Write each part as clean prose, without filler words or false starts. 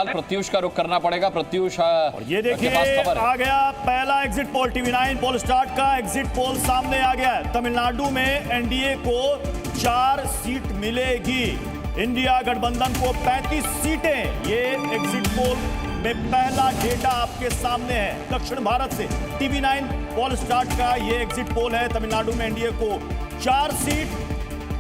फिलहाल प्रत्युष का रुख करना पड़ेगा। प्रत्युष, और ये देखिए आ गया पहला एग्जिट पोल, TV9 पोल स्टार्ट का एग्जिट पोल सामने आ गया है। तमिलनाडु में एनडीए को 4 सीट मिलेगी, इंडिया गठबंधन को 35 सीटें। ये एग्जिट पोल में पहला डेटा आपके सामने है दक्षिण भारत से। TV9 पोल स्टार्ट का ये एग्जिट पोल है। तमिलनाडु में एनडीए को 4 सीट,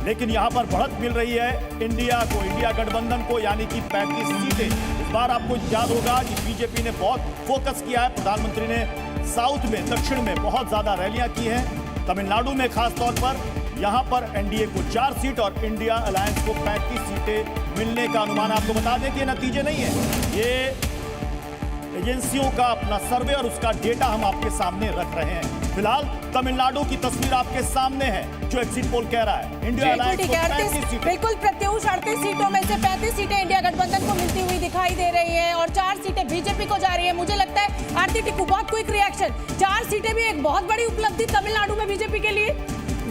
लेकिन यहां पर बढ़त मिल रही है इंडिया को, इंडिया गठबंधन को, यानी कि 35 सीटें। इस बार आपको याद होगा कि बीजेपी ने बहुत फोकस किया है, प्रधानमंत्री ने साउथ में, दक्षिण में बहुत ज्यादा रैलियां की हैं। तमिलनाडु में खास तौर पर यहां पर एनडीए को 4 सीट और इंडिया अलायंस को 35 सीटें मिलने का अनुमान। आपको बता दें कि नतीजे नहीं है, ये एजेंसियों का अपना सर्वे और उसका डेटा हम आपके सामने रख रहे हैं। फिलहाल तमिलनाडु की तस्वीर आपके सामने है, जो एग्जिट पोल कह रहा है इंडिया अलायंस को 35 सीटें। बिल्कुल प्रत्युष, 38 सीटों में से 35 सीटें इंडिया गठबंधन को मिलती हुई दिखाई दे रही है और 4 सीटें बीजेपी को जा रही है। मुझे लगता है आरती टिक्कू, बहुत क्विक रिएक्शन, 4 सीटें भी एक बहुत बड़ी उपलब्धि तमिलनाडु में बीजेपी के लिए।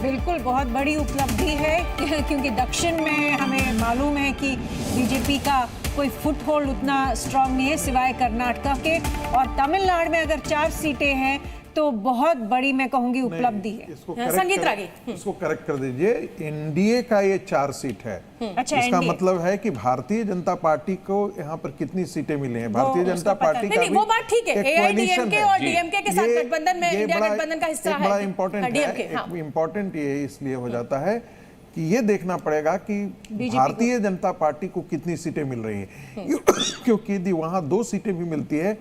बिल्कुल बहुत बड़ी उपलब्धि है, क्योंकि दक्षिण में हमें मालूम है कि बीजेपी का कोई फुट होल्ड उतना स्ट्रांग नहीं है सिवाय कर्नाटका के, और तमिलनाडु में अगर 4 सीटें हैं तो बहुत बड़ी, मैं कहूंगी, उपलब्धि है। संगीत रागी, इसको करेक्ट कर दीजिए, एनडीए का ये 4 सीट है। अच्छा, इसका मतलब है कि भारतीय जनता पार्टी को यहाँ पर कितनी सीटें मिली हैं? भारतीय जनता पार्टी का वो बात ठीक है, एआईडीएमके और डीएमके के साथ गठबंधन में इंडिया गठबंधन का हिस्सा है। बड़ा इंपॉर्टेंट है, इम्पोर्टेंट ये इसलिए हो जाता है कि ये देखना पड़ेगा कि भारतीय जनता पार्टी को कितनी सीटें मिल रही हैं, क्योंकि यदि वहां 2 सीटें भी मिलती है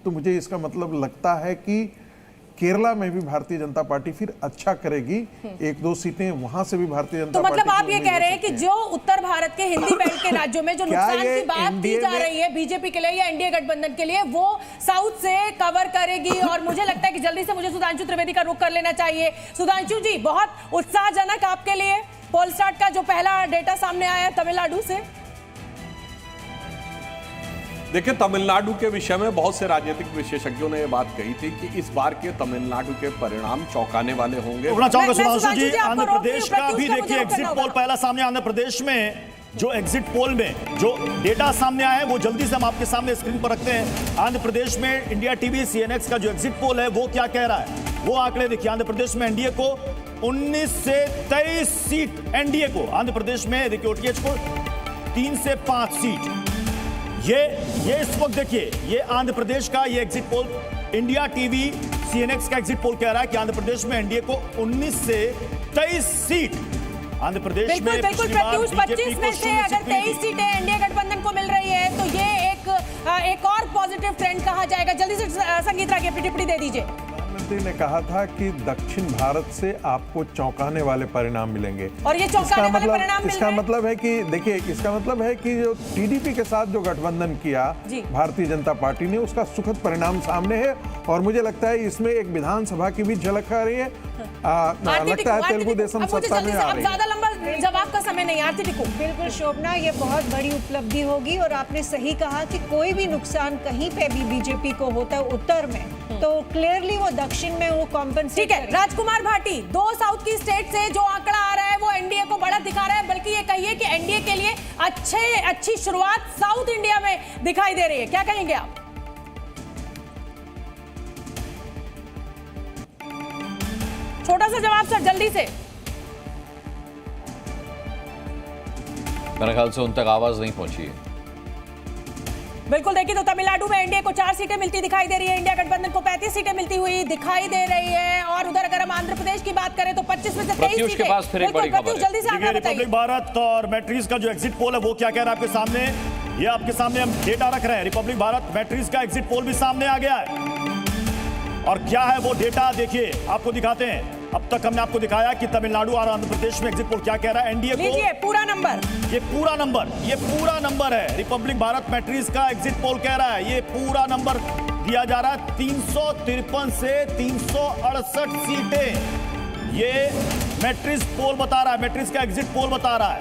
तो मुझे इसका मतलब लगता है कि केरला में भी भारतीय जनता पार्टी फिर अच्छा करेगी, 1-2 सीटें वहां से भी भारतीय जनता पार्टी। तो मतलब आप ये कह रहे हैं कि जो उत्तर भारत के हिंदी बेल्ट के राज्यों में जो नुकसान की बात की जा रही है बीजेपी के लिए या एनडीए गठबंधन के लिए, वो साउथ से कवर करेगी। और मुझे लगता है कि जल्दी से मुझे सुधांशु त्रिवेदी का रुख कर लेना चाहिए। सुधांशु जी, बहुत उत्साहजनक आपके लिए पोल स्टार्ट का जो पहला डेटा सामने आया तमिलनाडु से। देखिए, तमिलनाडु के विषय में बहुत से राजनीतिक विशेषज्ञों ने यह बात कही थी कि इस बार के तमिलनाडु के परिणाम चौंकाने वाले होंगे। चाहूंगा सुधांशु जी, आंध्र प्रदेश का भी देखिए एग्जिट पोल पहला सामने। आंध्र प्रदेश में जो एग्जिट पोल में जो डेटा सामने आया है वो जल्दी से हम आपके सामने स्क्रीन पर रखते हैं। आंध्र प्रदेश में इंडिया टीवी CNX का जो एग्जिट पोल है वो क्या कह रहा है, वो आंकड़े देखिए। आंध्र प्रदेश में एनडीए को 19 से 23 सीट, एनडीए को आंध्र प्रदेश में देखिए ओटीएच को 3 से 5 सीट। ये इस वक्त देखिए, ये आंध्र प्रदेश का ये exit poll, India TV CNX का एग्जिट पोल कह रहा है कि आंध्र प्रदेश में एनडीए को 19 से 23 सीट आंध्र प्रदेश में। बिल्कुल प्रत्युष, 25 में से अगर 23 सीटें एनडीए गठबंधन को मिल रही है तो ये एक और पॉजिटिव ट्रेंड कहा जाएगा। जल्दी से संगीत रागी अपनी टिप्पणी दे दीजिए। प्रधानमंत्री ने कहा था कि दक्षिण भारत से आपको चौंकाने वाले परिणाम मिलेंगे, और ये चौंकाने वाले परिणाम मिल रहे हैं। इसका मतलब है कि देखिए, इसका मतलब है कि जो टीडीपी के साथ जो गठबंधन किया भारतीय जनता पार्टी ने, उसका सुखद परिणाम सामने है। और मुझे लगता है इसमें एक विधानसभा की भी झलक आ रही है। लगता है तेलुगु देशम सत्ता में आ रही है। ज्यादा लंबा जवाब का समय नहीं। आरती टिक्कू, बिल्कुल शोभना, ये बहुत बड़ी उपलब्धि होगी। और आपने सही कहा कि कोई भी नुकसान कहीं पे भी बीजेपी को होता है उत्तर में, तो क्लियरली वो दक्षिण में वो कॉम्पेंसेट। ठीक है, राजकुमार भाटी, 2 साउथ की स्टेट से जो आंकड़ा आ रहा है वो एनडीए को बढ़त दिखा रहा है, बल्कि ये कहिए कि एनडीए के लिए अच्छी शुरुआत साउथ इंडिया में दिखाई दे रही है। क्या कहेंगे आप? छोटा सा जवाब सर, जल्दी से। मेरे ख्याल से उन तक आवाज नहीं पहुंची है। बिल्कुल, देखिए तो तमिलनाडु में एनडीए को 4 सीटें मिलती दिखाई दे रही है, इंडिया गठबंधन को 35 सीटें मिलती हुई दिखाई दे रही है। और उधर अगर हम आंध्र प्रदेश की बात करें तो 25 में से 23 सीटें। के पास फिर एक बड़ी खबर है। जल्दी से आगे बताइए। रिपब्लिक भारत और मैट्रिक्स का जो एग्जिट पोल है वो क्या कह रहा है आपके सामने, ये आपके सामने हम डेटा रख रहे हैं। रिपब्लिक भारत मैट्रिक्स का एग्जिट पोल भी सामने आ गया है, और क्या है वो डेटा देखिए, आपको दिखाते हैं। अब तक हमने आपको दिखाया कि तमिलनाडु और आंध्र प्रदेश में एग्जिट पोल क्या कह रहा है। एनडीए को पूरा नंबर, ये पूरा नंबर है। रिपब्लिक भारत मैट्रिक्स का एग्जिट पोल कह रहा है, ये पूरा नंबर दिया जा रहा है 353 से 368 सीटें। ये मैट्रिक्स पोल बता रहा है, मैट्रिक्स का एग्जिट पोल बता रहा है,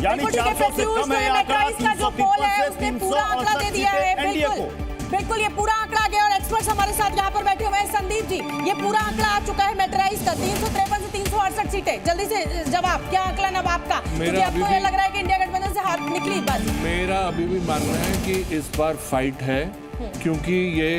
यानी 400 से कम है आंकड़ा। 353 से 368 सीटें एनडीए को। बिल्कुल, ये पूरा आंकड़ा आ गया। और एक्सपर्ट्स हमारे साथ यहाँ पर बैठे हुए हैं। संदीप जी, ये पूरा आंकड़ा आ चुका है मैट्राइज का, 353 से 368 सीटें। जल्दी से जवाब, क्या आंकलन अब आपका? क्योंकि आपको ये लग रहा है कि इंडिया गठबंधन से हाथ निकली बाजी। मेरा अभी भी मानना है कि इस बार फाइट है, क्योंकि ये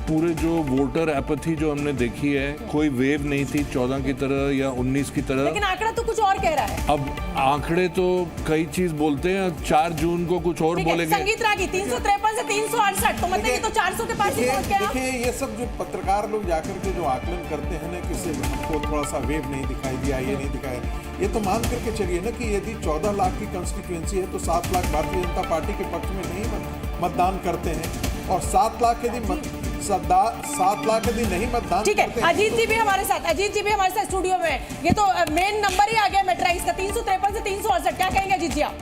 पूरे जो वोटर एपैथी जो हमने देखी है, कोई वेव नहीं थी 14 की तरह या 19 की तरह। लेकिन आंकड़ा तो कुछ और कह रहा है। अब आंकड़े तो कई चीज बोलते हैं, 4 जून को कुछ और बोलेंगे। संगीत रागी 353 से 368, तो मतलब ये तो 400 के पास ही पहुंच गया। देखिए ये सब जो पत्रकार लोग जाकर के जो आकलन करते हैं ना, किसी हमको थोड़ा सा वेव नहीं दिखाई दिया, ये नहीं दिखाया, ये तो मान करके चलिए ना कि यदि 14 लाख की कंस्टिट्यूएंसी है तो 7 लाख भारतीय जनता पार्टी के पक्ष में नहीं मतदान करते हैं, और 7 लाख यदि नहीं मतदान ठीक है। करते हैं। अजीत जी भी हमारे साथ स्टूडियो में। ये तो मेन नंबर ही आ गया मेट्राइज का, 353 से 368। क्या कहेंगे अजीत जी आप?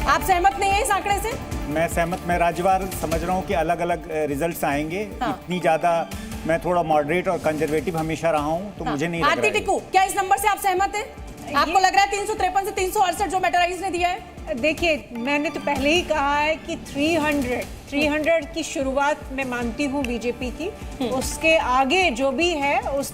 आप सहमत नहीं है इस आंकड़े से? मैं सहमत, मैं राज्यवार समझ रहा हूँ कि अलग अलग रिजल्ट्स आएंगे। हाँ। इतनी ज्यादा मैं थोड़ा मॉडरेट और कंजर्वेटिव हमेशा रहा हूँ, तो मुझे नहीं लग आरती रहा है। टिक्कू, क्या इस नंबर से आप सहमत हैं? आपको लग रहा है 353 से 368 जो मेट्राइज ने दिया है? देखिए, मैंने तो पहले ही कहा है कि 300 की शुरुआत मैं मानती हूँ बीजेपी की। उसके आगे जो भी है उस